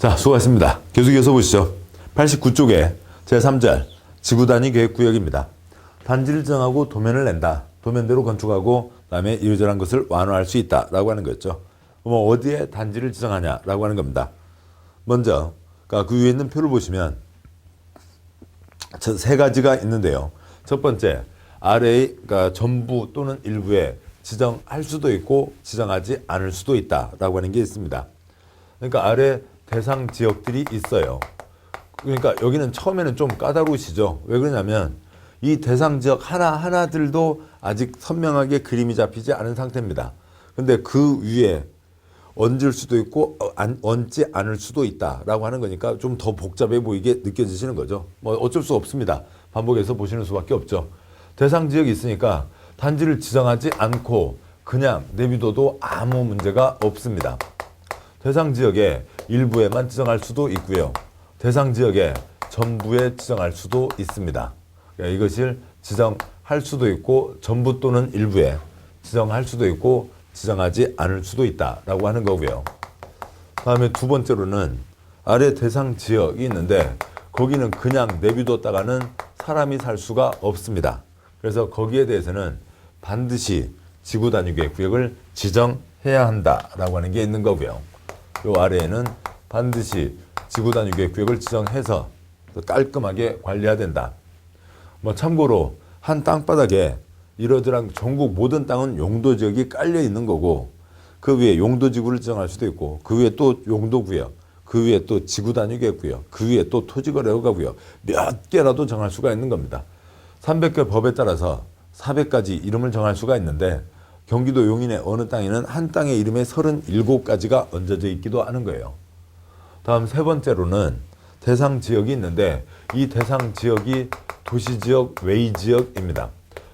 자, 수고하셨습니다. 계속해서 보시죠. 89쪽에 제3절 지구단위 계획구역입니다. 단지를 정하고 도면을 낸다. 도면대로 건축하고 그다음에 이러저러한 것을 완화할 수 있다라고 하는 거였죠. 뭐 어디에 단지를 지정하냐라고 하는 겁니다. 먼저 그러니까 그 위에 있는 표를 보시면 세 가지가 있는데요. 첫 번째, 아래의 그러니까 전부 또는 일부에 지정할 수도 있고 지정하지 않을 수도 있다라고 하는 게 있습니다. 그러니까 아래 대상 지역들이 있어요. 그러니까 여기는 처음에는 좀 까다로우시죠. 왜 그러냐면 이 대상 지역 하나하나들도 아직 선명하게 그림이 잡히지 않은 상태입니다. 근데 그 위에 얹을 수도 있고 얹지 않을 수도 있다라고 하는 거니까 좀 더 복잡해 보이게 느껴지시는 거죠. 뭐 어쩔 수 없습니다. 반복해서 보시는 수밖에 없죠. 대상 지역이 있으니까 단지를 지정하지 않고 그냥 내비둬도 아무 문제가 없습니다. 대상 지역의 일부에만 지정할 수도 있고요. 대상 지역의 전부에 지정할 수도 있습니다. 그러니까 이것을 지정할 수도 있고 전부 또는 일부에 지정할 수도 있고 지정하지 않을 수도 있다라고 하는 거고요. 다음에 두 번째로는 아래 대상 지역이 있는데 거기는 그냥 내비뒀다가는 사람이 살 수가 없습니다. 그래서 거기에 대해서는 반드시 지구 단위계 구역을 지정해야 한다라고 하는 게 있는 거고요. 요 아래에는 반드시 지구 단위계 구역을 지정해서 깔끔하게 관리해야 된다. 뭐 참고로 한 땅바닥에 이러저런 전국 모든 땅은 용도 지역이 깔려 있는 거고 그 위에 용도 지구를 지정할 수도 있고 그 위에 또 용도 구역, 그 위에 또 지구 단위계 구역, 그 위에 또 토지 거래허가 구역 몇 개라도 정할 수가 있는 겁니다. 300개 법에 따라서 400가지 이름을 정할 수가 있는데 경기도 용인의 어느 땅에는 한 땅의 이름에 37가지가 얹어져 있기도 하는 거예요. 다음 세 번째로는 대상 지역이 있는데 이 대상 지역이 도시지역, 외지역입니다.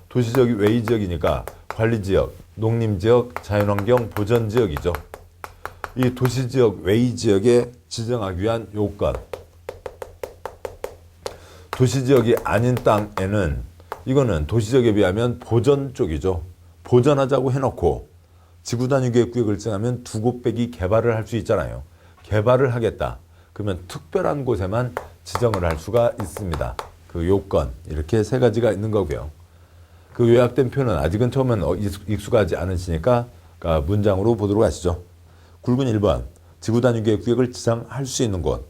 도시지역이 외지역이니까 관리지역, 농림지역, 자연환경 보전지역이죠. 이 도시지역, 외지역에 지정하기 위한 요건. 도시지역이 아닌 땅에는 이거는 도시지역에 비하면 보전 쪽이죠. 보전하자고 해놓고 지구단위계획구역을 지정하면 두 곳빼기 개발을 할 수 있잖아요. 개발을 하겠다. 그러면 특별한 곳에만 지정을 할 수가 있습니다. 그 요건 이렇게 세 가지가 있는 거고요. 그 요약된 표는 아직은 처음엔 익숙하지 않으시니까 문장으로 보도록 하시죠. 굵은 1번 지구단위계획구역을 지정할 수 있는 곳.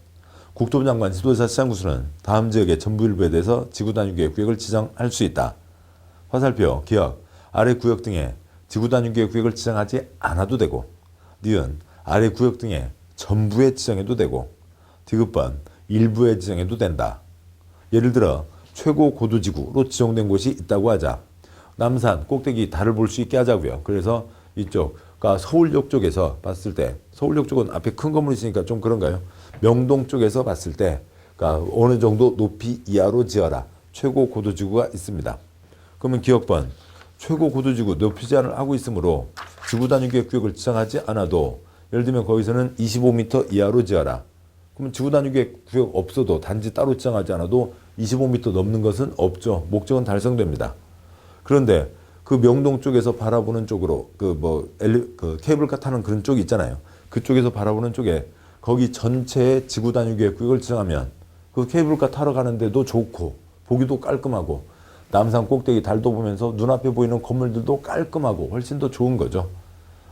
국토부 장관 지도자 시장구수는 다음 지역의 전부 일부에 대해서 지구단위계획구역을 지정할 수 있다. 화살표 기억 아래 구역 등에 지구단위계획구역을 지정하지 않아도 되고 니은 아래 구역 등에 전부에 지정해도 되고 디귿번 일부에 지정해도 된다. 예를 들어 최고 고도지구로 지정된 곳이 있다고 하자. 남산 꼭대기 달을 볼 수 있게 하자고요. 그래서 이쪽 그러니까 서울역 쪽에서 봤을 때 서울역 쪽은 앞에 큰 건물이 있으니까 좀 그런가요? 명동 쪽에서 봤을 때 그러니까 어느 정도 높이 이하로 지어라. 최고 고도지구가 있습니다. 그러면 기억번 최고 고도지구 높이 제한을 하고 있으므로 지구단위계획구역을 지정하지 않아도 예를 들면 거기서는 25m 이하로 지어라. 그러면 지구단위계획구역 없어도 단지 따로 지정하지 않아도 25m 넘는 것은 없죠. 목적은 달성됩니다. 그런데 그 명동 쪽에서 바라보는 쪽으로 그 케이블카 타는 그런 쪽이 있잖아요. 그쪽에서 바라보는 쪽에 거기 전체의 지구단위계획구역을 지정하면 그 케이블카 타러 가는데도 좋고 보기도 깔끔하고 남산 꼭대기 달도 보면서 눈앞에 보이는 건물들도 깔끔하고 훨씬 더 좋은 거죠.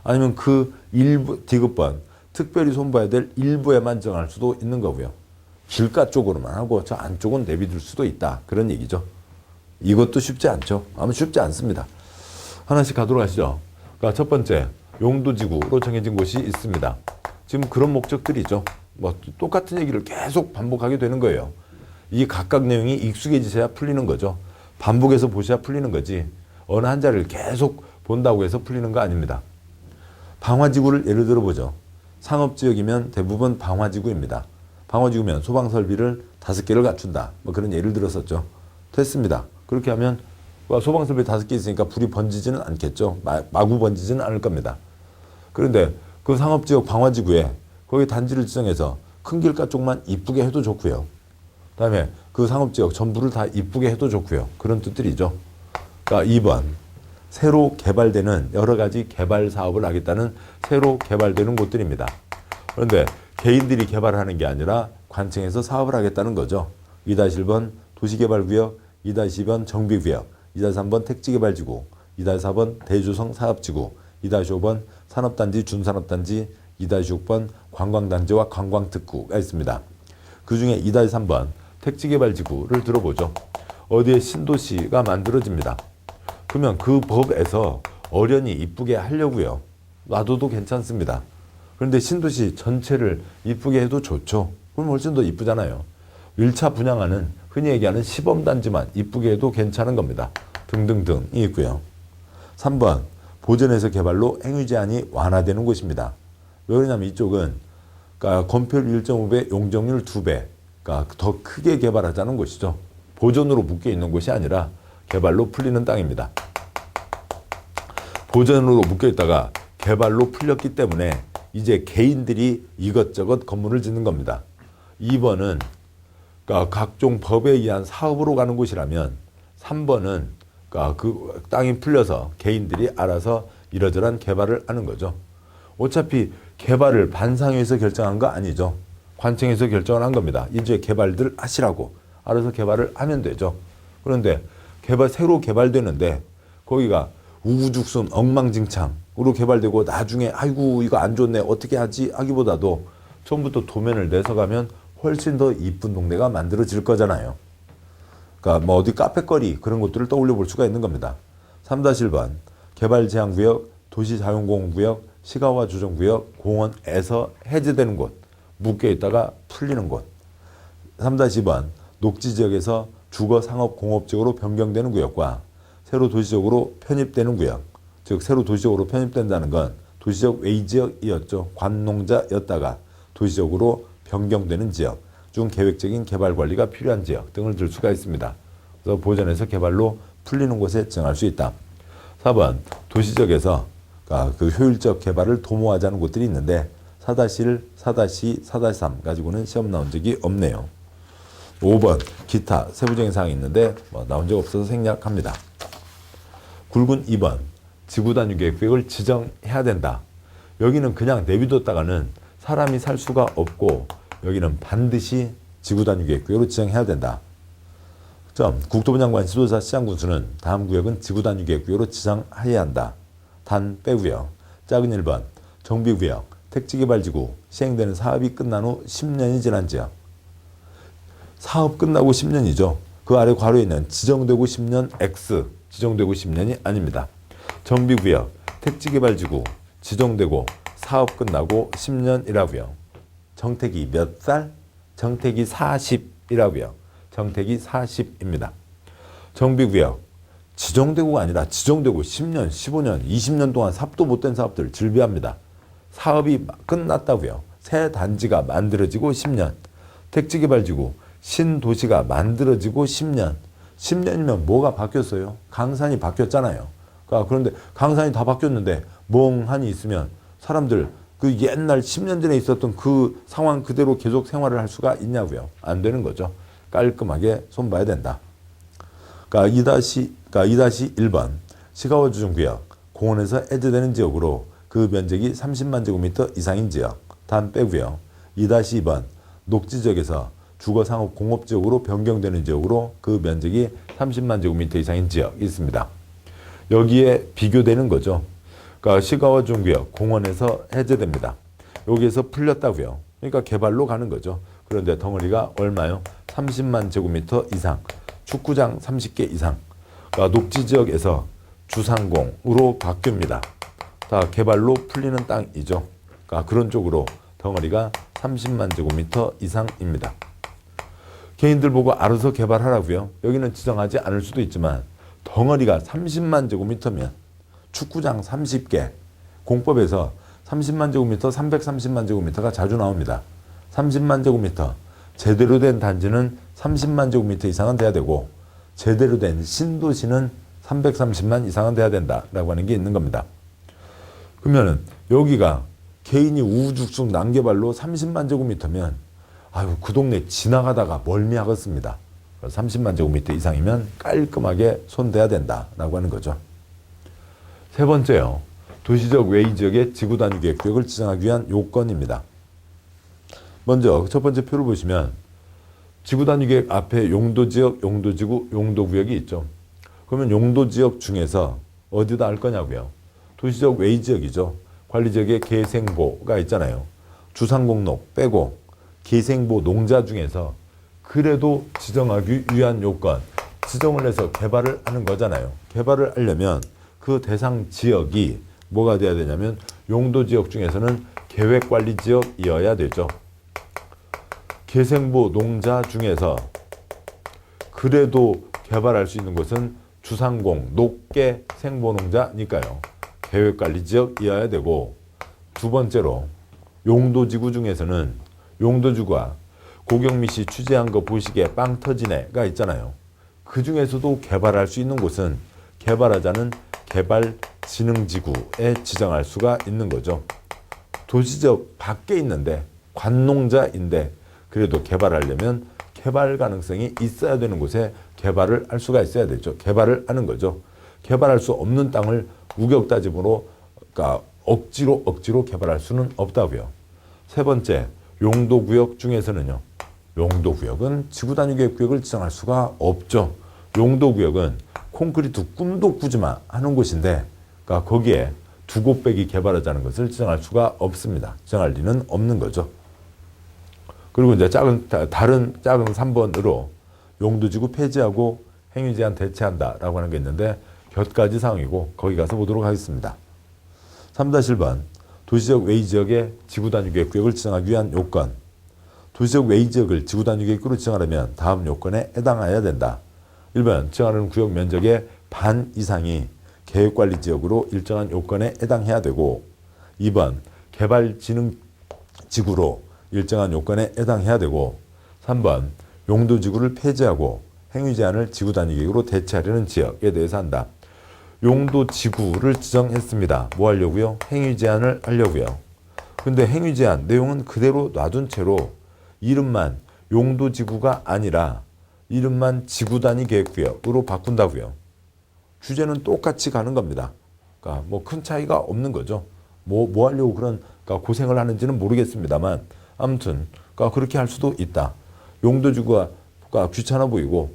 아니면 그 일부 디귿번 특별히 손봐야 될 일부에만 정할 수도 있는 거고요. 길가 쪽으로만 하고 저 안쪽은 내비둘 수도 있다. 그런 얘기죠. 이것도 쉽지 않죠. 아무 쉽지 않습니다. 하나씩 가도록 하시죠. 그러니까 첫 번째 용도지구로 정해진 곳이 있습니다. 지금 그런 목적들이죠. 뭐 똑같은 얘기를 계속 반복하게 되는 거예요. 이 각각 내용이 익숙해지셔야 풀리는 거죠. 반복해서 보셔야 풀리는 거지 어느 한 자리를 계속 본다고 해서 풀리는 거 아닙니다. 방화지구를 예를 들어 보죠. 상업지역이면 대부분 방화지구입니다. 방화지구면 소방설비를 5개를 갖춘다. 뭐 그런 예를 들었었죠. 됐습니다. 그렇게 하면 소방설비 5개 있으니까 불이 번지지는 않겠죠. 마구 번지지는 않을 겁니다. 그런데 그 상업지역 방화지구에 거기 단지를 지정해서 큰 길가 쪽만 이쁘게 해도 좋고요. 그 다음에 그 상업지역 전부를 다 이쁘게 해도 좋고요. 그런 뜻들이죠. 그러니까 2번 새로 개발되는 여러 가지 개발 사업을 하겠다는 새로 개발되는 곳들입니다. 그런데 개인들이 개발하는 게 아니라 관청에서 사업을 하겠다는 거죠. 2-1번 도시개발구역, 2-2번 정비구역, 2-3번 택지개발지구, 2-4번 대조성 사업지구, 2-5번 산업단지, 준산업단지, 2-6번 관광단지와 관광특구가 있습니다. 그 중에 2-3번 택지개발지구를 들어보죠. 어디에 신도시가 만들어집니다. 그러면 그 법에서 어련히 이쁘게 하려고요. 놔둬도 괜찮습니다. 그런데 신도시 전체를 이쁘게 해도 좋죠. 그럼 훨씬 더 이쁘잖아요. 1차 분양하는 흔히 얘기하는 시범단지만 이쁘게 해도 괜찮은 겁니다. 등등등이 있고요. 3번 보전에서 개발로 행위 제한이 완화되는 곳입니다. 왜 그러냐면 이쪽은 그러니까 건폐율 1.5배, 용적률 2배, 그러니까 더 크게 개발하자는 곳이죠. 보전으로 묶여 있는 곳이 아니라 개발로 풀리는 땅입니다. 보전으로 묶여 있다가 개발로 풀렸기 때문에 이제 개인들이 이것저것 건물을 짓는 겁니다. 2번은 그러니까 각종 법에 의한 사업으로 가는 곳이라면 3번은 그러니까 그 땅이 풀려서 개인들이 알아서 이러저러한 개발을 하는 거죠. 어차피 개발을 반상회에서 결정한 거 아니죠. 관청에서 결정을 한 겁니다. 이제 개발들 하시라고 알아서 개발을 하면 되죠. 그런데 새로 개발되는데 거기가 우후죽순 엉망진창으로 개발되고 나중에 아이고 이거 안 좋네 어떻게 하지 하기보다도 처음부터 도면을 내서 가면 훨씬 더 이쁜 동네가 만들어질 거잖아요. 그러니까 뭐 어디 카페거리 그런 것들을 떠올려 볼 수가 있는 겁니다. 3-1번 개발제한구역, 도시자연공원구역, 시가와 조정구역, 공원에서 해제되는 곳, 묶여 있다가 풀리는 곳. 3-2번 녹지지역에서 주거, 상업, 공업지역으로 변경되는 구역과 새로 도시적으로 편입되는 구역. 즉 새로 도시적으로 편입된다는 건 도시적 외지역이었죠. 관농자였다가 도시적으로 변경되는 지역 중 계획적인 개발 관리가 필요한 지역 등을 들 수가 있습니다. 그래서 보전에서 개발로 풀리는 곳에 정할 수 있다. 4번 도시적에서 그 효율적 개발을 도모하자는 곳들이 있는데 4-1, 4-2, 4-3 가지고는 시험 나온 적이 없네요. 5번 기타 세부적인 사항이 있는데 나온 적 없어서 생략합니다. 굵은 2번 지구단위계획을 지정해야 된다. 여기는 그냥 내비뒀다가는 사람이 살 수가 없고 여기는 반드시 지구단위계획으로 지정해야 된다. 국토부 장관 지도자 시장군수는 다음 구역은 지구단위계획으로 지정해야 한다. 단 빼고요. 작은 1번 정비구역, 택지개발지구 시행되는 사업이 끝난 후 10년이 지난 지역. 사업 끝나고 10년이죠. 그 아래 괄호에 있는 지정되고 10년 X 지정되고 10년이 아닙니다. 정비구역, 택지개발지구 지정되고 사업 끝나고 10년이라고요. 정택이 몇 살? 정택이 40이라고요. 정택이 40입니다. 정비구역 지정되고가 아니라 지정되고 10년, 15년, 20년 동안 삽도 못된 사업들을 즐비합니다. 사업이 끝났다고요. 새 단지가 만들어지고 10년. 택지개발지구 신도시가 만들어지고 10년. 10년이면 뭐가 바뀌었어요? 강산이 바뀌었잖아요. 그런데 강산이 다 바뀌었는데 멍하니 있으면 사람들 그 옛날 10년 전에 있었던 그 상황 그대로 계속 생활을 할 수가 있냐고요. 안 되는 거죠. 깔끔하게 손봐야 된다. 그러니까 2-1번 시가와 조정구역 공원에서 해제되는 지역으로 그 면적이 30만 제곱미터 이상인 지역 단 빼고요. 2-2번 녹지지역에서 주거, 상업, 공업지역으로 변경되는 지역으로 그 면적이 30만 제곱미터 이상인 지역이 있습니다. 여기에 비교되는 거죠. 그러니까 시가와 조정구역 공원에서 해제됩니다. 여기에서 풀렸다고요. 그러니까 개발로 가는 거죠. 그런데 덩어리가 얼마요? 30만 제곱미터 이상, 축구장 30개 이상. 그러니까 녹지지역에서 주상공으로 바뀝니다. 다 개발로 풀리는 땅이죠. 그러니까 그런 쪽으로 덩어리가 30만 제곱미터 이상입니다. 개인들 보고 알아서 개발하라고요. 여기는 지정하지 않을 수도 있지만 덩어리가 30만 제곱미터면 축구장 30개, 공법에서 30만 제곱미터, 330만 제곱미터가 자주 나옵니다. 30만 제곱미터, 제대로 된 단지는 30만 제곱미터 이상은 돼야 되고 제대로 된 신도시는 330만 이상은 돼야 된다라고 하는 게 있는 겁니다. 그러면은 여기가 개인이 우후죽순 난개발로 30만 제곱미터면 아유 그 동네 지나가다가 멀미하겠습니다. 30만 제곱미터 이상이면 깔끔하게 손대야 된다라고 하는 거죠. 세 번째요. 도시적 외의 지역의 지구단위 계획구역을 지정하기 위한 요건입니다. 먼저 첫 번째 표를 보시면 지구단위계획 앞에 용도지역, 용도지구, 용도구역이 있죠. 그러면 용도지역 중에서 어디다 할 거냐고요. 도시적 외지역이죠. 관리지역에 계생보가 있잖아요. 주상공록 빼고 계생보 농자 중에서 그래도 지정하기 위한 요건, 지정을 해서 개발을 하는 거잖아요. 개발을 하려면 그 대상 지역이 뭐가 돼야 되냐면 용도지역 중에서는 계획관리지역이어야 되죠. 계생보 농자 중에서 그래도 개발할 수 있는 곳은 주상공, 녹계, 생보농자니까요. 계획관리지역이어야 되고, 두 번째로 용도지구 중에서는 용도지구가 고경미 씨 취재한 거 보시기에 빵 터지네가 있잖아요. 그 중에서도 개발할 수 있는 곳은 개발하자는 개발진흥지구에 지정할 수가 있는 거죠. 도시적 밖에 있는데 관농자인데 그래도 개발하려면 개발 가능성이 있어야 되는 곳에 개발을 할 수가 있어야 되죠. 개발을 하는 거죠. 개발할 수 없는 땅을 우격다짐으로, 그러니까 억지로 개발할 수는 없다고요. 세 번째, 용도구역 중에서는요. 용도구역은 지구단위계획구역을 지정할 수가 없죠. 용도구역은 콘크리트 꿈도 꾸지 마 하는 곳인데, 그러니까 거기에 두 곳 빼기 개발하자는 것을 지정할 수가 없습니다. 지정할 리는 없는 거죠. 그리고 이제 다른 작은 3번으로 용도지구 폐지하고 행위 제한 대체한다라고 하는 게 있는데 몇 가지 사항이고 거기 가서 보도록 하겠습니다. 3-1번 도시적 외지역에 지구단위계획구역을 지정하기 위한 요건. 도시적 외지역을 지구단위계획구로 지정하려면 다음 요건에 해당해야 된다. 1번 지정하는 구역 면적의 반 이상이 계획관리지역으로 일정한 요건에 해당해야 되고, 2번 개발진흥지구로 일정한 요건에 해당해야 되고, 3번 용도지구를 폐지하고 행위제한을 지구단위계획으로 대체하려는 지역에 대해서 한다. 용도지구를 지정했습니다. 뭐 하려고요? 행위제한을 하려고요. 근데 행위제한 내용은 그대로 놔둔 채로 이름만 용도지구가 아니라 이름만 지구단위계획구역으로 바꾼다고요. 주제는 똑같이 가는 겁니다. 그러니까 뭐 큰 차이가 없는 거죠. 뭐 하려고 그런 그러니까 고생을 하는지는 모르겠습니다만 아무튼 그러니까 그렇게 할 수도 있다. 용도지구가 귀찮아 보이고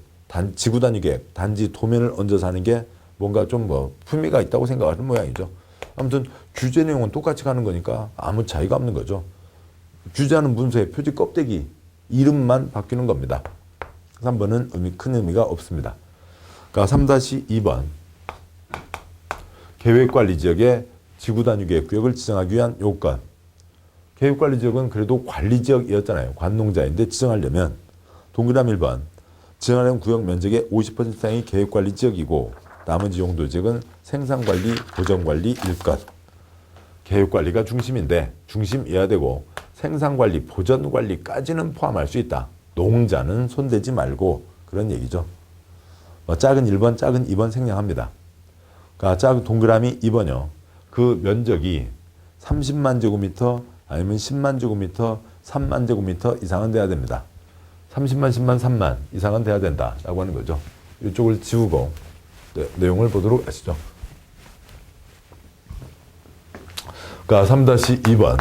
지구단위계획 단지 도면을 얹어서 하는 게 뭔가 좀 품위가 있다고 생각하는 모양이죠. 아무튼 규제 내용은 똑같이 가는 거니까 아무 차이가 없는 거죠. 규제하는 문서의 표지 껍데기 이름만 바뀌는 겁니다. 3번은 큰 의미가 없습니다. 그러니까 3-2번 계획관리지역에 지구단위계획구역을 지정하기 위한 요건. 계획관리지역은 그래도 관리지역이었잖아요. 관농자인데 지정하려면 동그라미 1번 지정하려는 구역 면적의 50% 이상이 계획관리지역이고 나머지 용도지역은 생산관리, 보전관리일 것. 계획관리가 중심이어야 되고 생산관리, 보전관리까지는 포함할 수 있다. 농자는 손대지 말고 그런 얘기죠. 작은 1번, 작은 2번 생략합니다. 그러니까 작은 동그라미 2번이요. 그 면적이 30만 제곱미터 아니면 10만 제곱미터, 3만 제곱미터 이상은 돼야 됩니다. 30만, 10만, 3만 이상은 돼야 된다라고 하는 거죠. 이쪽을 지우고 내용을 보도록 하시죠. 그러니까 3-2번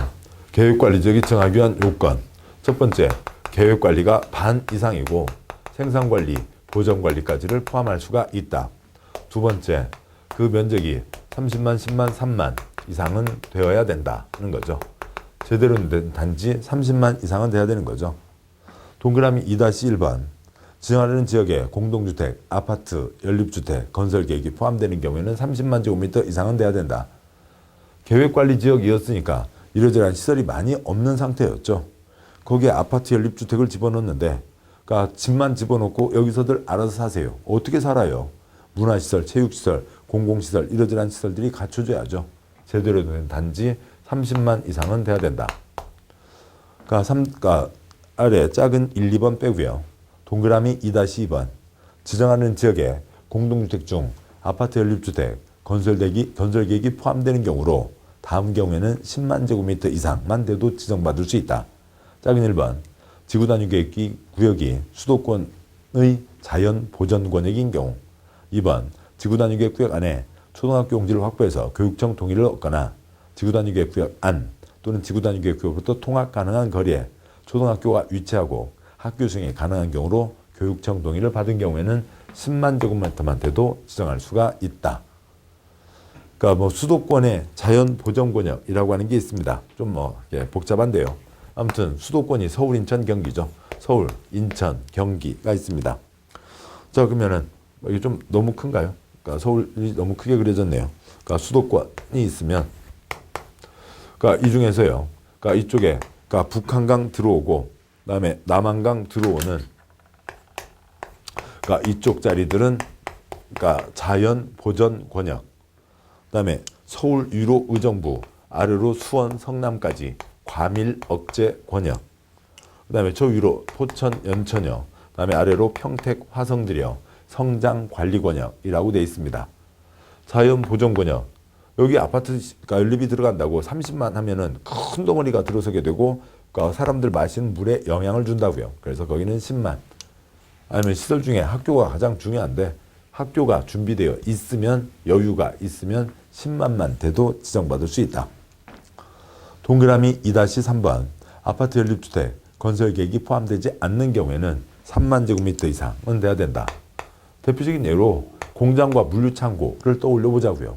계획관리지역이 정하기 위한 요건. 첫 번째, 계획관리가 반 이상이고 생산관리, 보전관리까지를 포함할 수가 있다. 두 번째, 그 면적이 30만, 10만, 3만 이상은 되어야 된다는 거죠. 제대로 된 단지 30만 이상은 돼야 되는 거죠. 동그라미 2-1번 지정하려는 지역에 공동주택, 아파트, 연립주택, 건설계획이 포함되는 경우에는 30만 제곱미터 이상은 돼야 된다. 계획관리지역이었으니까 이러저러한 시설이 많이 없는 상태였죠. 거기에 아파트, 연립주택을 집어넣는데 그러니까 집만 집어넣고 여기서들 알아서 사세요. 어떻게 살아요? 문화시설, 체육시설, 공공시설 이러저러한 시설들이 갖춰져야죠. 제대로 된 단지 30만 이상은 돼야 된다. 그러니까 아래 작은 1, 2번 빼고요. 동그라미 2-2번 지정하는 지역에 공동주택 중 아파트 연립주택, 건설계획이 포함되는 경우로 다음 경우에는 10만 제곱미터 이상만 돼도 지정받을 수 있다. 작은 1번 지구단위계획구역이 수도권의 자연보전권역인 경우. 2번 지구단위계획구역 안에 초등학교 용지를 확보해서 교육청 동의를 얻거나 지구단위계획구역 안 또는 지구단위계획구역부터 통학 가능한 거리에 초등학교가 위치하고 학교 수용이 가능한 경우로 교육청 동의를 받은 경우에는 10만 제곱미터만 돼도 지정할 수가 있다. 그러니까 뭐 수도권의 자연 보전 권역이라고 하는 게 있습니다. 좀 복잡한데요. 아무튼 수도권이 서울, 인천, 경기죠. 서울, 인천, 경기가 있습니다. 자, 그러면은 이게 좀 너무 큰가요? 그러니까 서울이 너무 크게 그려졌네요. 그러니까 수도권이 있으면, 그러니까 이 중에서요. 그러니까 이쪽에 그러니까 북한강 들어오고, 그다음에 남한강 들어오는, 그러니까 이쪽 자리들은 그러니까 자연 보전 권역. 그다음에 서울 유로 의정부 아래로 수원 성남까지 과밀 억제 권역. 그다음에 저 위로 포천 연천여. 그다음에 아래로 평택 화성들여 성장 관리 권역이라고 되어 있습니다. 자연 보전 권역. 여기 아파트 그러니까 연립이 들어간다고 30만 하면은 큰 덩어리가 들어서게 되고 그러니까 사람들 마시는 물에 영향을 준다고요. 그래서 거기는 10만. 아니면 시설 중에 학교가 가장 중요한데 학교가 준비되어 있으면 여유가 있으면 10만만 돼도 지정받을 수 있다. 동그라미 2-3번 아파트 연립주택 건설 계획이 포함되지 않는 경우에는 3만 제곱미터 이상은 돼야 된다. 대표적인 예로 공장과 물류창고를 떠올려 보자고요.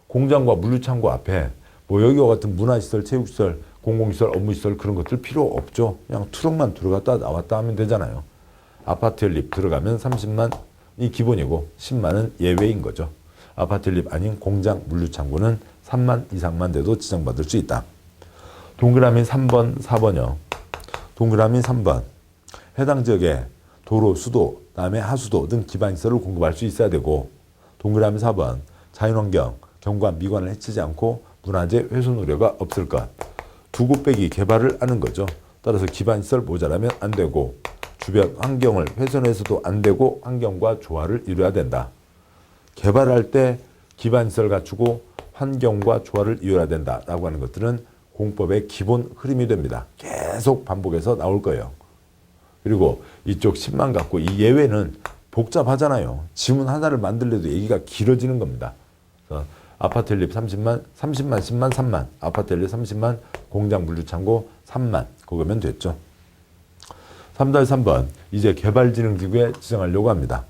공장과 물류창고 앞에 뭐 여기와 같은 문화시설, 체육시설, 공공시설, 업무시설 그런 것들 필요 없죠. 그냥 트럭만 들어갔다 나왔다 하면 되잖아요. 아파트 연립 들어가면 30만이 기본이고 10만은 예외인 거죠. 아파트 연립 아닌 공장, 물류창고는 3만 이상만 돼도 지정받을 수 있다. 동그라미 3번, 4번요. 동그라미 3번. 해당 지역에 도로, 수도, 다음에 하수도 등 기반시설을 공급할 수 있어야 되고 동그라미 4번. 자연환경, 경관, 미관을 해치지 않고 문화재 훼손 우려가 없을 것. 두 곳빼기 개발을 하는 거죠. 따라서 기반시설 모자라면 안 되고 주변 환경을 훼손해서도 안 되고 환경과 조화를 이루어야 된다. 개발할 때 기반시설 갖추고 환경과 조화를 이루어야 된다라고 하는 것들은 공법의 기본 흐름이 됩니다. 계속 반복해서 나올 거예요. 그리고 이쪽 10만 갖고 이 예외는 복잡하잖아요. 지문 하나를 만들려도 얘기가 길어지는 겁니다. 그래서 아파트 연립 30만, 30만, 10만, 3만. 아파트 연립 30만, 공장 물류창고 3만. 그거면 됐죠. 3-3번. 이제 개발진흥지구에 지정하려고 합니다.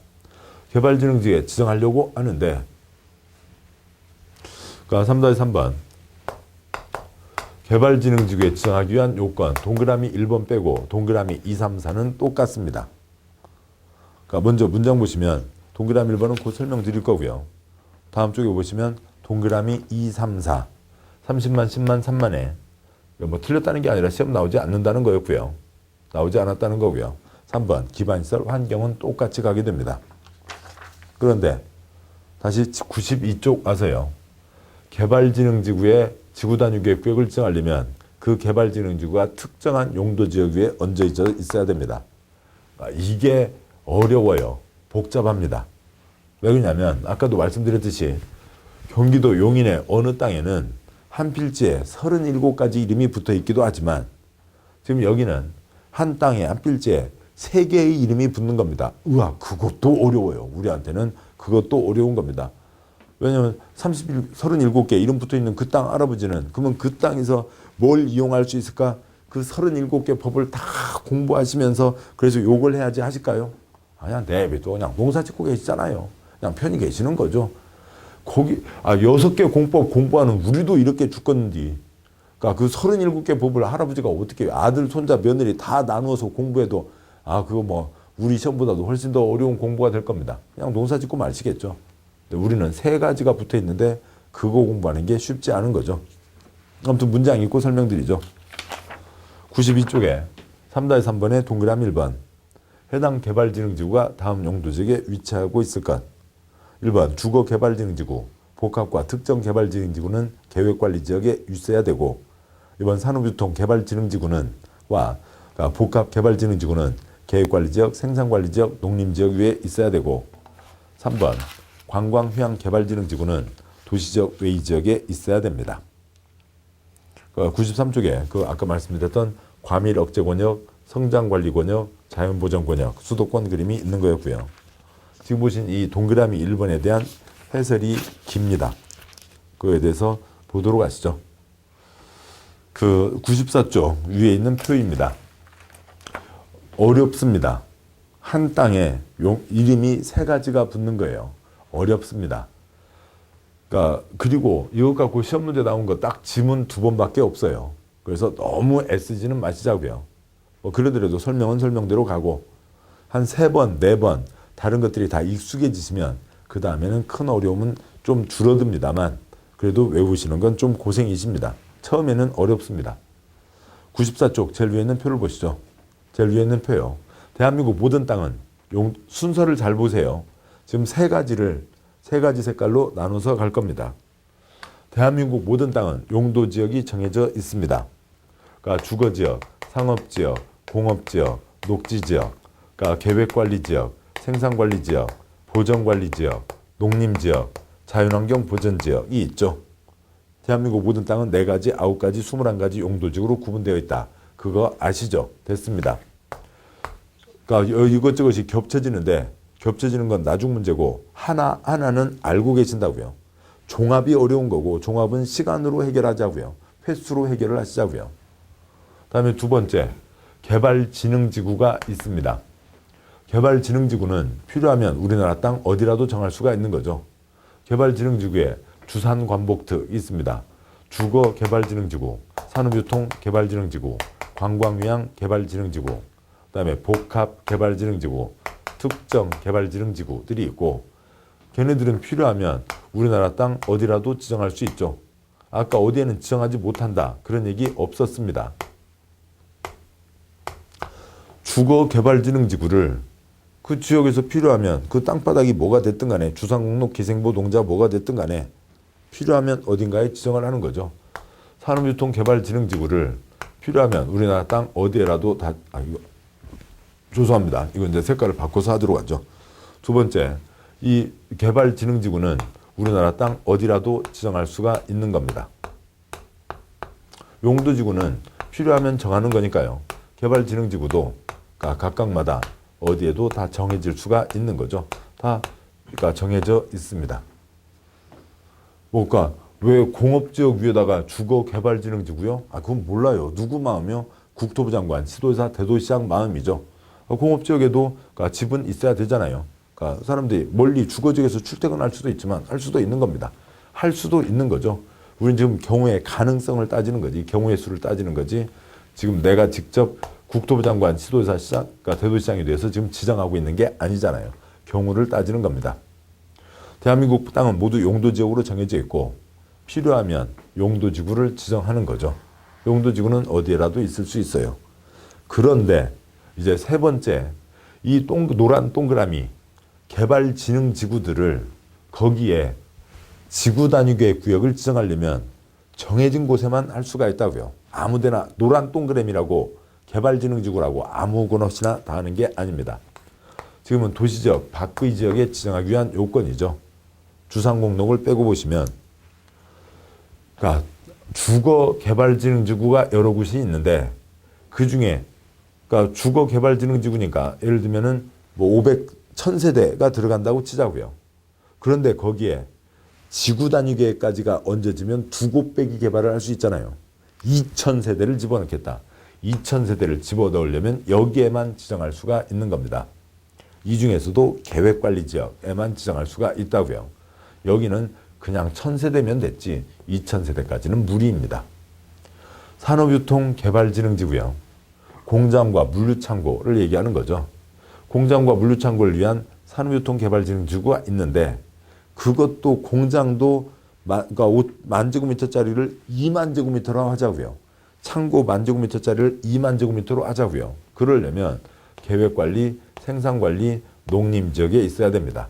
개발진흥지구에 지정하려고 하는데 그러니까 3-3번. 개발진흥지구에 지정하기 위한 요건 동그라미 1번 빼고 동그라미 2, 3, 4는 똑같습니다. 그러니까 먼저 문장 보시면 동그라미 1번은 곧 설명드릴 거고요. 다음 쪽에 보시면 동그라미 2, 3, 4 30만, 10만, 3만에 뭐 틀렸다는 게 아니라 시험 나오지 않는다는 거였고요. 나오지 않았다는 거고요. 3번 기반시설 환경은 똑같이 가게 됩니다. 그런데 다시 92쪽 와서요. 개발진흥지구에 지구단위계획을 지정하려면 그 개발진흥지구가 특정한 용도지역 위에 얹어 있어야 됩니다. 이게 어려워요. 복잡합니다. 왜 그러냐면 아까도 말씀드렸듯이 경기도 용인의 어느 땅에는 한 필지에 37가지 이름이 붙어 있기도 하지만 지금 여기는 한 땅에 한 필지에 3개의 이름이 붙는 겁니다. 우와, 그것도 어려워요. 우리한테는 그것도 어려운 겁니다. 왜냐하면 37개 이름 붙어 있는 그 땅 할아버지는 그러면 그 땅에서 뭘 이용할 수 있을까? 그 37개 법을 다 공부하시면서 그래서 욕을 해야지 하실까요? 그냥 내비도 그냥 농사 짓고 계시잖아요. 그냥 편히 계시는 거죠. 거기 6개 공법 공부하는 우리도 이렇게 죽겠는데 그러니까 그 37개 법을 할아버지가 어떻게 아들, 손자, 며느리 다 나누어서 공부해도 그거 뭐 우리 시험보다도 훨씬 더 어려운 공부가 될 겁니다. 그냥 농사 짓고 마시겠죠. 우리는 3가지가 붙어 있는데 그거 공부하는 게 쉽지 않은 거죠. 아무튼 문장 읽고 설명드리죠. 92쪽에 3-3번의 동그라미 1번. 해당 개발진흥지구가 다음 용도지역에 위치하고 있을 것. 1번 주거개발진흥지구. 복합과 특정 개발진흥지구는 계획관리지역에 있어야 되고 2번 산업유통개발진흥지구는 그러니까 복합개발진흥지구는 계획관리지역, 생산관리지역, 농림지역 위에 있어야 되고 3번 관광휴양개발진흥지구는 도시지역 외지역에 있어야 됩니다. 93쪽에 그 아까 말씀드렸던 과밀억제권역, 성장관리권역, 자연보전권역, 수도권 그림이 있는 거였고요. 지금 보신 이 동그라미 1번에 대한 해설이 깁니다. 그거에 대해서 보도록 하시죠. 그 94쪽 위에 있는 표입니다. 어렵습니다. 한 땅에 이름이 세 가지가 붙는 거예요. 어렵습니다. 그러니까 그리고 이것 갖고 시험 문제 나온 거 딱 지문 2번밖에 없어요. 그래서 너무 애쓰지는 마시자고요. 뭐 그러더라도 설명은 설명대로 가고 한 3번, 4번 다른 것들이 다 익숙해지시면 그 다음에는 큰 어려움은 좀 줄어듭니다만 그래도 외우시는 건 좀 고생이십니다. 처음에는 어렵습니다. 94쪽 제일 위에 있는 표를 보시죠. 제일 위에 있는 표요. 대한민국 모든 땅은 순서를 잘 보세요. 지금 세 가지 색깔로 나눠서 갈 겁니다. 대한민국 모든 땅은 용도 지역이 정해져 있습니다. 그러니까 주거지역, 상업지역, 공업지역, 녹지지역, 그러니까 계획관리지역, 생산관리지역, 보전관리지역, 농림지역, 자연환경보전지역이 있죠. 대한민국 모든 땅은 4가지, 9가지, 21가지 용도지역으로 구분되어 있다. 그거 아시죠? 됐습니다. 그러니까 이것저것이 겹쳐지는 건 나중 문제고 하나는 알고 계신다고요. 종합이 어려운 거고 종합은 시간으로 해결하자고요. 횟수로 해결을 하시자고요. 다음에 2번째, 개발진흥지구가 있습니다. 개발진흥지구는 필요하면 우리나라 땅 어디라도 정할 수가 있는 거죠. 개발진흥지구에 주산관복특 있습니다. 주거개발진흥지구, 산업유통개발진흥지구, 관광휴양개발진흥지구, 그 다음에 복합개발진흥지구, 특정개발진흥지구들이 있고 걔네들은 필요하면 우리나라 땅 어디라도 지정할 수 있죠. 아까 어디에는 지정하지 못한다. 그런 얘기 없었습니다. 주거개발진흥지구를 그 지역에서 필요하면 그 땅바닥이 뭐가 됐든 간에 주상공록, 기생보, 농자 뭐가 됐든 간에 필요하면 어딘가에 지정을 하는 거죠. 산업유통개발진흥지구를 필요하면 우리나라 땅 어디에라도 다 죄송합니다. 이거 이제 색깔을 바꿔서 하도록 하죠. 2번째, 이 개발진흥지구는 우리나라 땅 어디라도 지정할 수가 있는 겁니다. 용도지구는 필요하면 정하는 거니까요. 개발진흥지구도 각각마다 어디에도 다 정해질 수가 있는 거죠. 다 그러니까 정해져 있습니다. 그러니까 왜 공업지역 위에다가 주거개발진흥지구요? 그건 몰라요. 누구 마음이요? 국토부 장관, 시도지사, 대도시장 마음이죠. 공업지역에도 집은 있어야 되잖아요. 그러니까 사람들이 멀리 주거지역에서 출퇴근할 수도 있지만 할 수도 있는 겁니다. 할 수도 있는 거죠. 우리는 지금 경우의 가능성을 따지는 거지, 경우의 수를 따지는 거지. 지금 내가 직접 국토부 장관, 시도지사, 시장, 그러니까 대도시장에 대해서 지금 지정하고 있는 게 아니잖아요. 경우를 따지는 겁니다. 대한민국 땅은 모두 용도지역으로 정해져 있고 필요하면 용도지구를 지정하는 거죠. 용도지구는 어디에라도 있을 수 있어요. 그런데 이제 3번째, 이 노란 동그라미 개발진흥지구들을 거기에 지구단위계획 구역을 지정하려면 정해진 곳에만 할 수가 있다고요. 아무데나 노란 동그라미라고 개발진흥지구라고 아무거나 다 하는 게 아닙니다. 지금은 도시지역, 밖의 지역에 지정하기 위한 요건이죠. 주상공록을 빼고 보시면 그러니까 주거개발진흥지구가 여러 곳이 있는데 그 중에 그러니까 주거개발진흥지구니까 예를 들면은 뭐 1000세대가 들어간다고 치자고요. 그런데 거기에 지구단위계획까지가 얹어지면 2곳 빼기 개발을 할 수 있잖아요. 2000세대를 집어넣겠다. 2000세대를 집어넣으려면 여기에만 지정할 수가 있는 겁니다. 이 중에서도 계획관리지역에만 지정할 수가 있다고요. 여기는 그냥 1000세대면 됐지 2000세대까지는 무리입니다. 산업유통개발진흥지구요. 공장과 물류창고를 얘기하는 거죠. 공장과 물류창고를 위한 산업유통개발진흥지구가 있는데 그것도 공장도 그러니까 5만 제곱미터짜리를 2만 제곱미터로 하자고요. 창고 1만 제곱미터짜리를 2만 제곱미터로 하자고요. 그러려면 계획관리, 생산관리, 농림지역에 있어야 됩니다.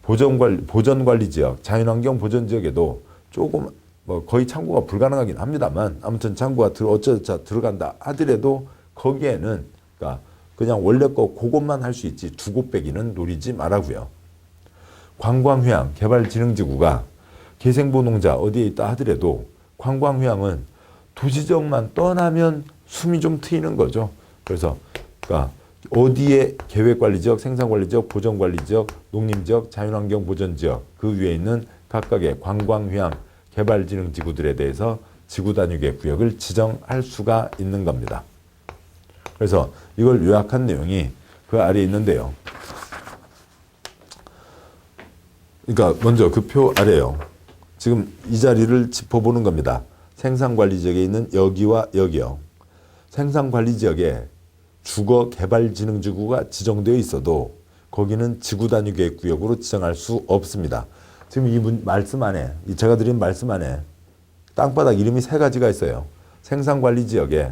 보전관리지역, 자연환경보전지역에도 조금 거의 창고가 불가능하긴 합니다만 아무튼 창고가 어쩌다 들어간다 하더라도 거기에는 그러니까 그냥 원래 거 그것만 할 수 있지 2곳 빼기는 노리지 말라고요. 관광휴양 개발진흥지구가 계생보농자 어디에 있다 하더라도 관광휴양은 도시지역만 떠나면 숨이 좀 트이는 거죠. 그래서 그러니까 어디에 계획관리지역, 생산관리지역, 보전관리지역, 농림지역, 자연환경보전지역 그 위에 있는 각각의 관광휴양 개발진흥지구들에 대해서 지구단위계 구역을 지정할 수가 있는 겁니다. 그래서 이걸 요약한 내용이 그 아래에 있는데요. 그러니까 먼저 그 표 아래요. 지금 이 자리를 짚어보는 겁니다. 생산관리지역에 있는 여기와 여기요. 생산관리지역에 주거개발진흥지구가 지정되어 있어도 거기는 지구단위계획구역으로 지정할 수 없습니다. 지금 이 말씀 안에, 제가 드린 말씀 안에 땅바닥 이름이 세 가지가 있어요. 생산관리지역에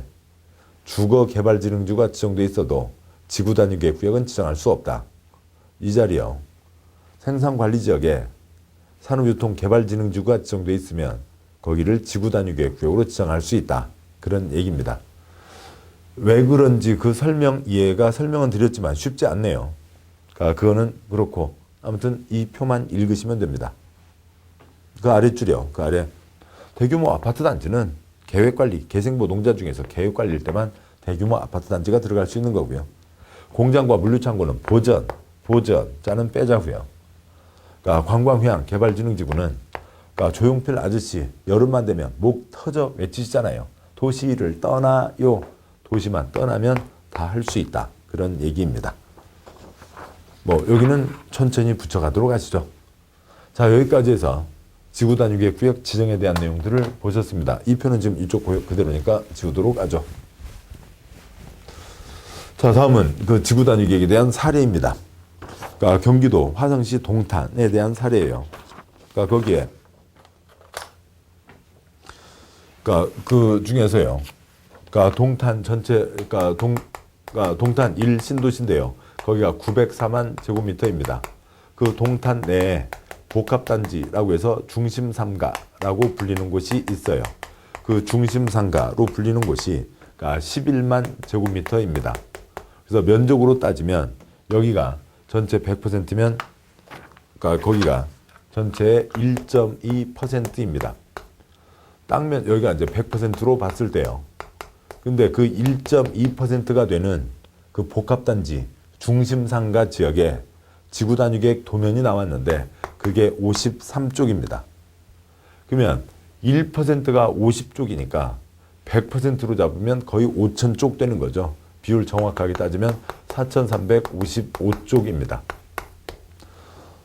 주거개발진흥지구가 지정되어 있어도 지구단위계획구역은 지정할 수 없다. 이 자리요. 생산관리지역에 산업유통개발진흥지구가 지정되어 있으면 거기를 지구단위계획구역으로 지정할 수 있다. 그런 얘기입니다. 왜 그런지 그 설명은 드렸지만 쉽지 않네요. 그러니까 그거는 그렇고 아무튼 이 표만 읽으시면 됩니다. 그 아랫줄이요. 그 아래 대규모 아파트 단지는 계획관리, 개생보 농자 중에서 계획관리일 때만 대규모 아파트 단지가 들어갈 수 있는 거고요. 공장과 물류창고는 보전, 자는 빼자고요. 그러니까 관광휴양 개발진흥지구는 그러니까 조용필 아저씨 여름만 되면 목 터져 외치시잖아요. 도시를 떠나요. 도시만 떠나면 다 할 수 있다. 그런 얘기입니다. 뭐 여기는 천천히 붙여가도록 하시죠. 자, 여기까지 해서 지구단위계획구역 지정에 대한 내용들을 보셨습니다. 이 표는 지금 이쪽 그대로니까 지우도록 하죠. 자, 다음은 그 지구단위계획에 대한 사례입니다. 그러니까 경기도 화성시 동탄에 대한 사례예요. 그러니까 거기에 그러니까 그 중에서요. 그러니까 동탄 전체 그러니까 동탄 1신도시인데요. 거기가 904만 제곱미터입니다. 그 동탄 내에 복합단지라고 해서 중심삼가라고 불리는 곳이 있어요. 그 중심삼가로 불리는 곳이 그러니까 11만 제곱미터입니다. 그래서 면적으로 따지면 여기가 전체 100%면 그러니까 거기가 전체의 1.2%입니다. 땅면 여기가 이제 100%로 봤을 때요. 근데 그 1.2%가 되는 그 복합단지 중심상가 지역에 지구단위계획 도면이 나왔는데 그게 53쪽입니다. 그러면 1%가 50쪽이니까 100%로 잡으면 거의 5,000쪽 되는 거죠. 비율 정확하게 따지면 4,355쪽입니다.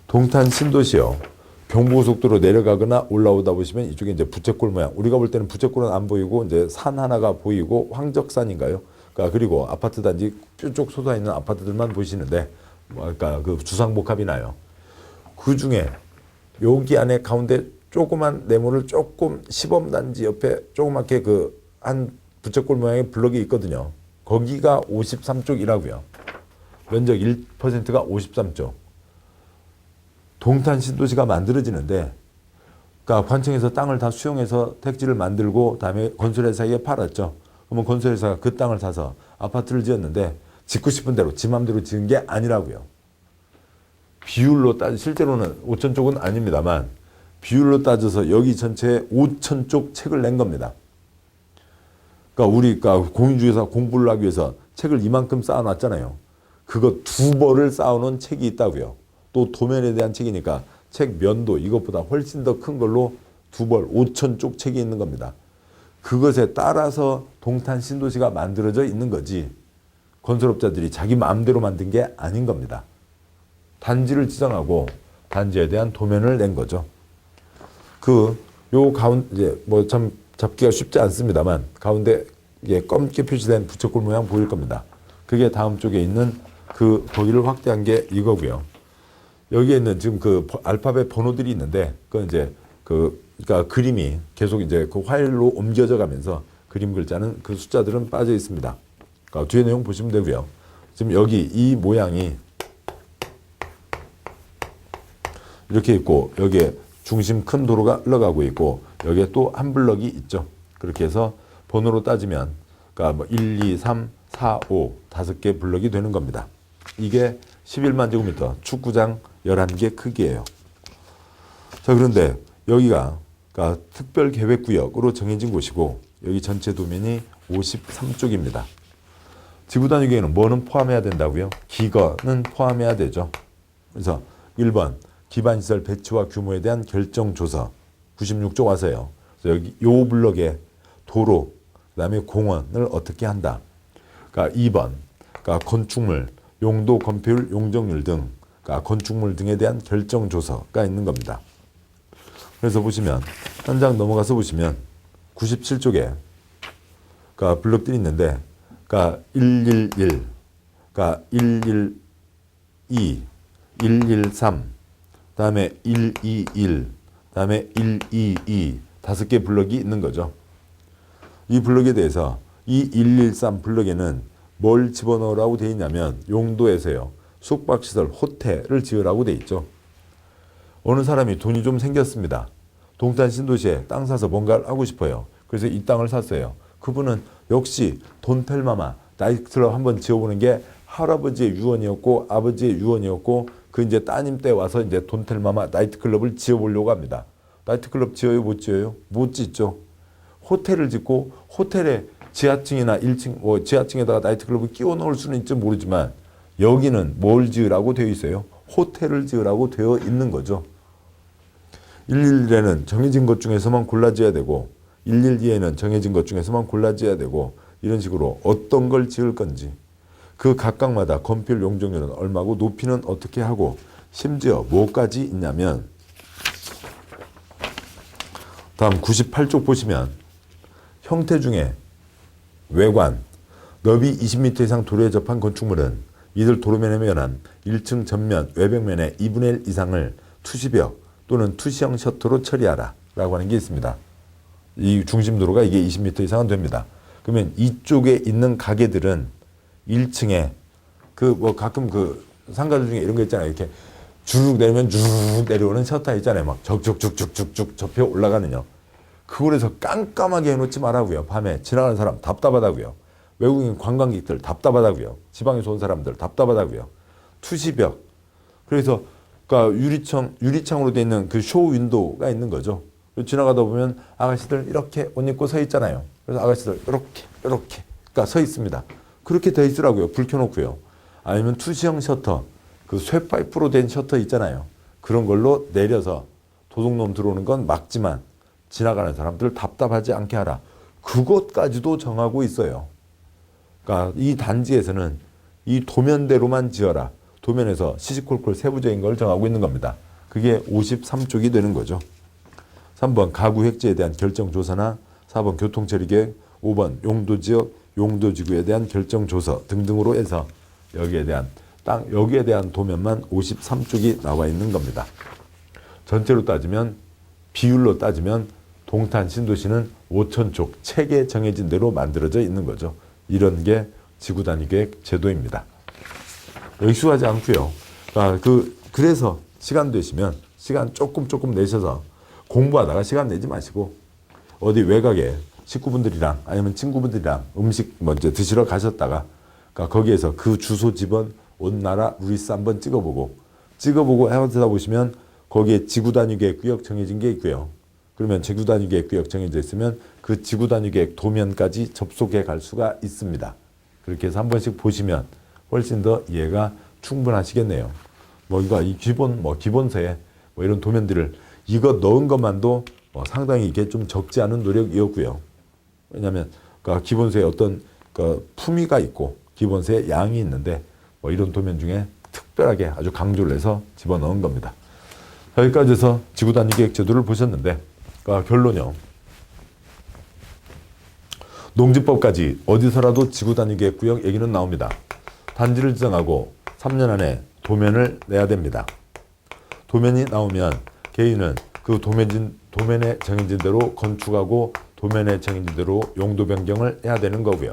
동탄 신도시요. 경부고속도로 내려가거나 올라오다 보시면 이쪽에 이제 부채꼴 모양. 우리가 볼 때는 부채꼴은 안 보이고 이제 산 하나가 보이고 황적산인가요? 그러니까 그리고 아파트 단지 뾰족 솟아 있는 아파트들만 보시는데, 그러니까 그 주상복합이나요. 그 중에 여기 안에 가운데 조그만 네모를 조금 시범단지 옆에 조그맣게 그 한 부채꼴 모양의 블럭이 있거든요. 거기가 53쪽이라고요. 면적 1%가 53쪽. 동탄 신도시가 만들어지는데, 그러니까 관청에서 땅을 다 수용해서 택지를 만들고 다음에 건설회사에 팔았죠. 그러면 건설회사가 그 땅을 사서 아파트를 지었는데 짓고 싶은 대로 지 맘대로 지은 게 아니라고요. 비율로 실제로는 5,000쪽은 아닙니다만 비율로 따져서 여기 전체에 5,000쪽 책을 낸 겁니다. 그러니까 우리가 공인주의사 공부를 하기 위해서 책을 이만큼 쌓아놨잖아요. 그거 2벌을 쌓아놓은 책이 있다고요. 또 도면에 대한 책이니까 책 면도 이것보다 훨씬 더 큰 걸로 2벌 5,000쪽 책이 있는 겁니다. 그것에 따라서 동탄 신도시가 만들어져 있는 거지 건설업자들이 자기 마음대로 만든 게 아닌 겁니다. 단지를 지정하고 단지에 대한 도면을 낸 거죠. 요 가운데 이제 뭐 참 잡기가 쉽지 않습니다만 가운데 이게 검게 표시된 부채꼴 모양 보일 겁니다. 그게 다음 쪽에 있는 그 거기를 확대한 게 이거고요. 여기에 있는 지금 그 알파벳 번호들이 있는데 그건 이제 그러니까 그림이 계속 이제 그 화일로 옮겨져 가면서 그림 글자는 그 숫자들은 빠져 있습니다. 그러니까 뒤에 내용 보시면 되고요. 지금 여기 이 모양이 이렇게 있고 여기에 중심 큰 도로가 흘러가고 있고 여기에 또 한 블럭이 있죠. 그렇게 해서 번호로 따지면 그러니까 뭐 1, 2, 3, 4, 5 5개 블럭이 되는 겁니다. 이게 11만 제곱미터 축구장 11개 크기예요. 자, 그런데 여기가 그러니까 특별계획구역으로 정해진 곳이고 여기 전체 도면이 53쪽입니다. 지구단위계획에는 뭐는 포함해야 된다고요? 기거는 포함해야 되죠. 그래서 1번 기반시설 배치와 규모에 대한 결정조서 96쪽 와서요. 그래서 여기 요 블럭에 도로, 그 다음에 공원을 어떻게 한다. 그러니까 2번, 그러니까 건축물, 용도, 건폐율, 용적률 등, 그러니까 건축물 등에 대한 결정 조서가 있는 겁니다. 그래서 보시면 한 장 넘어가서 보시면 97쪽에 그러니까 블럭들이 있는데, 그러니까 111, 그러니까 112, 113, 그다음에 121, 그다음에 122 다섯 개 블럭이 있는 거죠. 이 블럭에 대해서 이 113 블럭에는 뭘 집어넣으라고 되어 있냐면 용도에서요. 숙박시설, 호텔을 지으라고 되어 있죠. 어느 사람이 돈이 좀 생겼습니다. 동탄 신도시에 땅 사서 뭔가를 하고 싶어요. 그래서 이 땅을 샀어요. 그분은 역시 돈텔마마 나이트클럽 한번 지어보는 게 할아버지의 유언이었고 아버지의 유언이었고 그 이제 따님 때 와서 이제 돈텔마마 나이트클럽을 지어보려고 합니다. 나이트클럽 지어요? 못 지어요? 못 짓죠. 호텔을 짓고 호텔에 지하층이나 1층, 지하층에다가 나이트클럽을 끼워 넣을 수는 있지 모르지만 여기는 뭘 지으라고 되어 있어요? 호텔을 지으라고 되어 있는 거죠. 111에는 정해진 것 중에서만 골라 지어야 되고 112에는 정해진 것 중에서만 골라 지어야 되고 이런 식으로 어떤 걸 지을 건지 그 각각마다 건폐율 용적률은 얼마고 높이는 어떻게 하고 심지어 뭐까지 있냐면 다음 98쪽 보시면 형태 중에 외관, 너비 20m 이상 도로에 접한 건축물은 이들 도로면에 면한 1층 전면 외벽면의 2분의 1 이상을 투시벽 또는 투시형 셔터로 처리하라 라고 하는 게 있습니다. 이 중심도로가 이게 20m 이상은 됩니다. 그러면 이쪽에 있는 가게들은 1층에 가끔 상가들 중에 이런 거 있잖아요. 이렇게 쭉 내리면 쭉 내려오는 셔터 있잖아요. 막 적적쭉쭉쭉쭉 접혀 올라가는요. 그걸해서 깜깜하게 해놓지 말라고요. 밤에 지나가는 사람 답답하다고요. 외국인 관광객들 답답하다고요. 지방에서 온 사람들 답답하다고요. 투시벽. 그래서 그러니까 유리창으로 되어 있는 그 쇼 윈도우가 있는 거죠. 지나가다 보면 아가씨들 이렇게 옷 입고 서 있잖아요. 그래서 아가씨들 이렇게 그러니까 서 있습니다. 그렇게 돼 있으라고요. 불 켜놓고요. 아니면 투시형 셔터, 그 쇠파이프로 된 셔터 있잖아요. 그런 걸로 내려서 도둑놈 들어오는 건 막지만 지나가는 사람들 답답하지 않게 하라. 그것까지도 정하고 있어요. 그러니까 이 단지에서는 이 도면대로만 지어라. 도면에서 시시콜콜 세부적인 걸 정하고 있는 겁니다. 그게 53쪽이 되는 거죠. 3번 가구 획지에 대한 결정조사나 4번 교통처리계획, 5번 용도지역, 용도지구에 대한 결정조서 등등으로 해서 여기에 대한 도면만 53쪽이 나와 있는 겁니다. 전체로 따지면 비율로 따지면 동탄 신도시는 5,000쪽 책에 정해진 대로 만들어져 있는 거죠. 이런 게 지구단위계획 제도입니다. 익숙하지 않고요. 그래서 시간 되시면 시간 조금 내셔서 공부하다가 시간 내지 마시고 어디 외곽에 식구분들이랑 아니면 친구분들이랑 음식 먼저 드시러 가셨다가 거기에서 그 주소 집은 온 나라 루이스 한번 찍어보고 해서 보시면 거기에 지구단위계획 구역 정해진 게 있고요. 그러면 지구단위계획 구역 정해져 있으면 그 지구단위계획 도면까지 접속해 갈 수가 있습니다. 그렇게 해서 한 번씩 보시면 훨씬 더 이해가 충분하시겠네요. 이거 이 기본서에 이런 도면들을 이거 넣은 것만도 상당히 이게 좀 적지 않은 노력이었고요. 왜냐하면 기본서에 어떤 품위가 있고 기본서에 양이 있는데 이런 도면 중에 특별하게 아주 강조를 해서 집어넣은 겁니다. 여기까지 해서 지구단위계획 제도를 보셨는데 결론요. 농지법까지 어디서라도 지구단위계획 구역 얘기는 나옵니다. 단지를 지정하고 3년 안에 도면을 내야 됩니다. 도면이 나오면 개인은 그 도면에 정해진 대로 건축하고 도면에 정해진 대로 용도 변경을 해야 되는 거고요.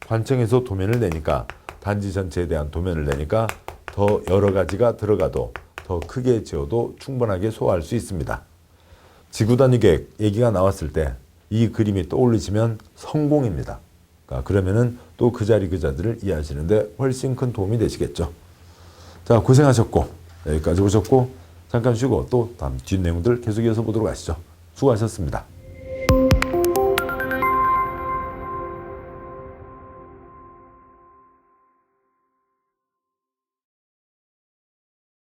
관청에서 도면을 내니까 단지 전체에 대한 도면을 내니까 더 여러 가지가 들어가도 더 크게 지어도 충분하게 소화할 수 있습니다. 지구단위계획 얘기가 나왔을 때 이 그림이 떠올리시면 성공입니다. 그러면은 또 그 자들을 이해하시는데 훨씬 큰 도움이 되시겠죠. 자, 고생하셨고 여기까지 오셨고 잠깐 쉬고 또 다음 뒷 내용들 계속 이어서 보도록 하시죠. 수고하셨습니다.